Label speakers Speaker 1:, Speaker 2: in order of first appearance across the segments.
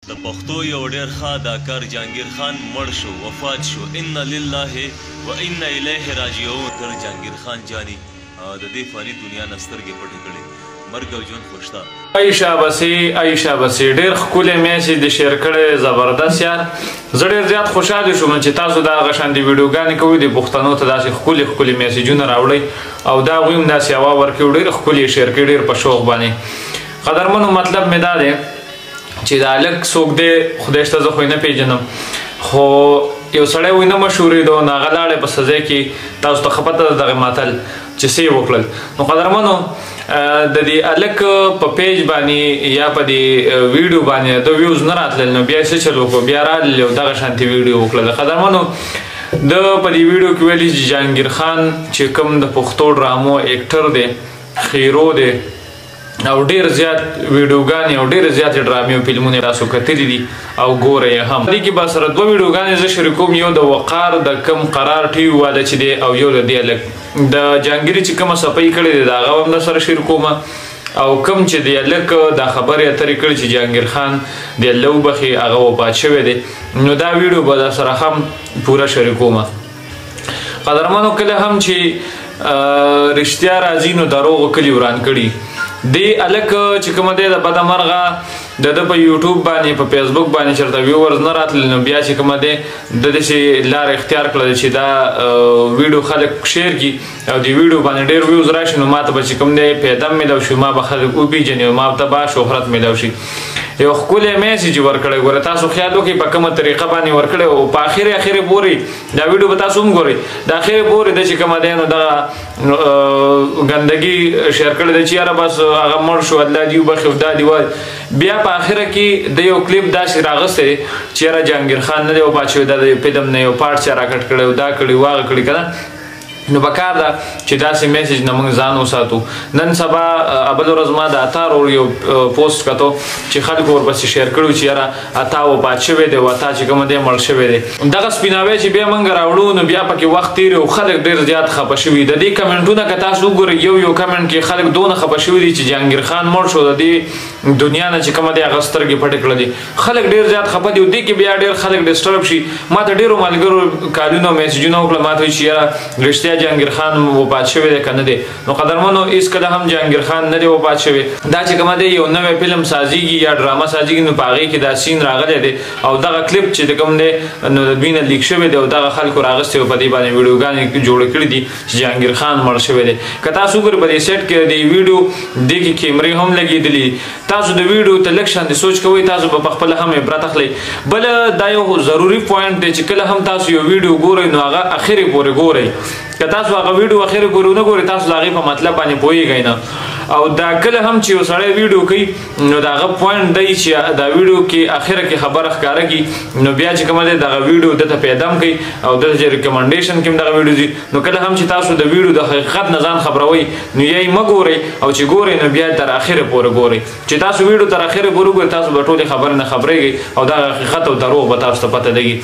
Speaker 1: د پښتو یو ډېر ښه اداکار جهانګیر خان مړ شو، وفات شو. ان لله و انا الیه راجعون. تر جهانگیر خان جانی د دې فانی دنیا نه سترګې پټې کړې. مرګ او ژوند خوشتا.
Speaker 2: عایشه بسی ډېر ښکلی میسج د شیر کړی، زبردست یار. زه ډېر زیات خوشحاله شوم چې تاسو دا هغه شانتې ویډیوګانې کوئ، د پښتنو ته داسې ښکلي ښکلي میسجونه راوړئ او د هغوی هم داسې هوا ورکوي، ډېر ښکلي شیر کوي، ډېر په شوق باندې. قدرمنو مطلب مې دا دی چې دا هلک څوک دی خدای شته، زه خو یې نه پیژنم، خو یو سړی وایي نه مشهورېدو، نو هغه لاړی په ځای کې تاسو ته ښه پته ده دغه متل چې څه یې وکړل. نو قدرمنو د دې هلک په پیج باندې یا په دې ویډیو باندې د ویوز نه راتلل، نو بیا یې څه چل وکړو، بیا رالل او دغه شانتې ویډیو وکړله. قدرمنو د په دې ویډیو کې ویلي چې جهانګیر خان چې کوم د پښتو ډرامو ایکټر دی، خیرو دی، او ډېر زیات ویډیوګانې او ډېرې زیاتې ډرامې او فلمونه تاسو کتلي دي او ګورئ یې هم. دې کې به سره دوه ویډیوګانې زه شریکوم، یو د وقار د کم قرار ټي وي واده چې دی او یو د دې هلک د جهانګیر چې کومه صفحه یې کړې دی د هغه هم در سره شریکوم، او کوم چې د هلک دا خبرې اترې کړې چې جهانګیر خان د الله وبخي هغه وفات شوی دی، نو دا ویډیو به در سره هم پوره شریکوم. قدرمنو کله هم چې رښتیا راځي نو دروغو کلي وران کړي. دې هلک چې کومه دی د بده مرغه د په یوټیوب باندې په فیسبوک باندې چېرته ویورز نه راتلل، نو بیا چې کومه دی د داسې لاره اختیار کړله چې دا ویډیو خلک شیر کړي او د ویډیو باندې ډېر ویوز راشي، نو ما ته به چې کوم دی پیدا میلاو شي، ما به خلک وپېژني او ما ته به شهرت میلاو شي. یو ښکلی میسج ورکړی، ګوره تاسو خیال وکړئ په کومه طریقه باندې ورکړی او په اخرې پورې دا ویډیو به تاسو هم ګورئ، د اخرې پورې د چې کومه دی نو دغه ګندګي شیر کړی دی چې یاره بس هغه مړ شو، الله دې وبخي او دا دې وایي. بیا په اخره کې د یو کلیپ داسې راغستی دی چې یاره جهانګیر خان نه دی وفات شوی، دا د فلم نه یو پارټ چا راکټ کړی او دا کړي واغه کړي که نه. نو پکار ده چې داسې میسج نه موږ ځان وساتو. نن سبا بله ورځ ما د اتا ورور یو پوسټ کتو چې خلکو ورپسې شیر کړي چې یاره اتا وفات شوی دی او اتا چې کومه دی مړ شوی دی. دغه سپیناوی چې بیا موږ راوړو نو بیا پکې وخت تېر او خلک ډېر زیات خفه شوي. د دې کمنټونه که تاسو وګورئ، یو کمنټ کې خلک دونه خفه شوي دي چې جهانګیر خان مړ شو، د دې دنیا نه چې کومه دی هغه سترګې پټې کړه دي. خلک ډېر زیات خفه دي او دې کې بیا ډېر خلک ډسټرب شي. ما ته ډېرو ملګرو کالونه میسجونه وکړل، ما ته وایي چې یاره رښتیا جهانګیر خان وفات شوی دی که نه دی. نو قدرمنو هېڅکله هم جهانګیر خان نه دی وفات شوی. دا چې کومه دی یو نوی فلم سازیږي یا ډرامه سازیږي، نو په هغې کې دا سین راغلی دی او دغه کلیپ چې د کوم دی نو د دوی نه لیک شوی دی او دغه خلکو راغستی او په دې باندې ویډیوګانې جوړې کړي دي چې جهانګیر خان مړ شوی دی. که تاسو وګورئ په دې سیټ کې د ویډیو دې کې کیمرې هم لګېدلي، تاسو د ویډیو ته لږ شانتې سوچ کوئ، تاسو به په خپله هم عبرت اخلئ. بله دا یو ضروري پوینټ دی چې کله هم تاسو یو ویډیو ګورئ نو هغه اخرې پورې ګورئ. که تاسو هغه ویډیو اخرې پورې ونه ګورئ تاسو د هغې په مطلب باندې پوهېږئ نه. او دا کله هم چې یو سړی ویډیو کوي نو د هغه پوینټ دی چې دا ویډیو کې اخره کې خبره ښکاره کړي، نو بیا چې کومه دی دغه ویډیو دته پیدا هم کوي او دته چې ریکمنډیشن کې هم دغه ویډیو ځي. نو کله هم چې تاسو د ویډیو د حقیقت نه ځان خبروئ نو یا یې مه ګورئ او چې ګورئ نو بیا تر اخرې پورې ګورئ. چې تاسو ویډیو تر اخرې پورې وګورئ تاسو به ټولې خبرې نه خبرېږئ او دغه حقیقت او دروغ به تاسو ته پته لګي.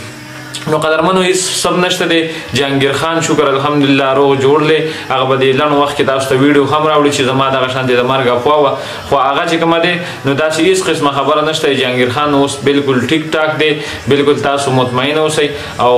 Speaker 2: نو قدرمنو هېڅ سب نشته دی، جهانګیر خان شکر الحمدلله روغ جوړ دی. هغه به د لنډ وخت کې تاسو ته ویډیو هم راوړي چې زما دغه شانتې د مرګ افوا وه، خو هغه چې کومه دی نو داسې هېڅ قسمه خبره نشته. جهانګیر خان اوس بلکل ټیک ټاک دی، بلکل تاسو مطمئن اوسئ او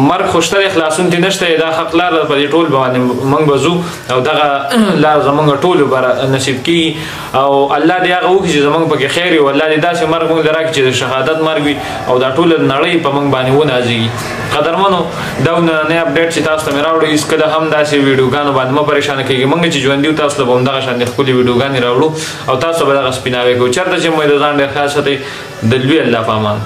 Speaker 2: مرګ خو شته دی، خلاصون ترې نشته. دا حق لار په دې ټول باندې موږ به ځو او دغه لار زموږ ټولو به نصیب کېږي او الله دې هغه وکړي چې زموږ پکې خیر وي او الله دې داسې مرګ موږ له راکړي چې د شهادت مرګ وي او دا ټوله نړۍ په موږ باندې ونازېږي. قدرمنو دا نننی اپډیټ چې تاسو ته مې راوړو، هېڅکله هم داسې ویډیوګانو باندې مه پریشانه کېږئ. موږ چې ژوندي یو تاسو ته به همدغه شانتې ښکلې ویډیوګانې راوړو او تاسو به دغه سپیناوی کوو. چېرته چې مو د ځان ډېر خیال ساتئ. د لوی الله په امان.